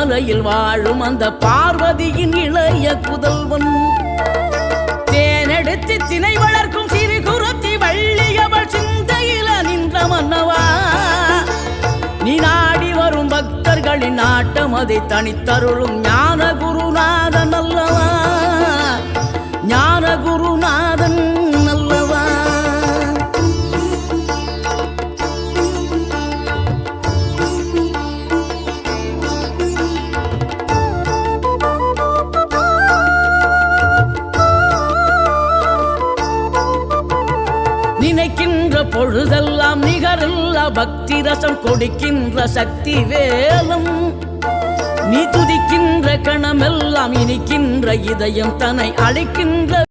மலையில் வாழும் அந்த பார்வதியின் இளைய புதல்வன். தேனெடுத்து திணை வளர்க்கும் சிறு குருத்தி வள்ளியவள் சிந்தையில நின்ற மன்னவா. நீ நாடி வரும் பக்தர்களின் நாட்டம் அதை தனித்தருளும் ஞான குருநாதன் அல்லவா, ஞான குருநாதன் அல்லவா. நினைக்கின்ற பொழுதெல்லாம் நிகரில்லா பக்தி ரசம் கொடுக்கின்ற சக்தி வேலம். நீ துதிக்கின்ற கணமெல்லாம் இனிக்கின்ற இதயம் தன்னை அழைக்கின்ற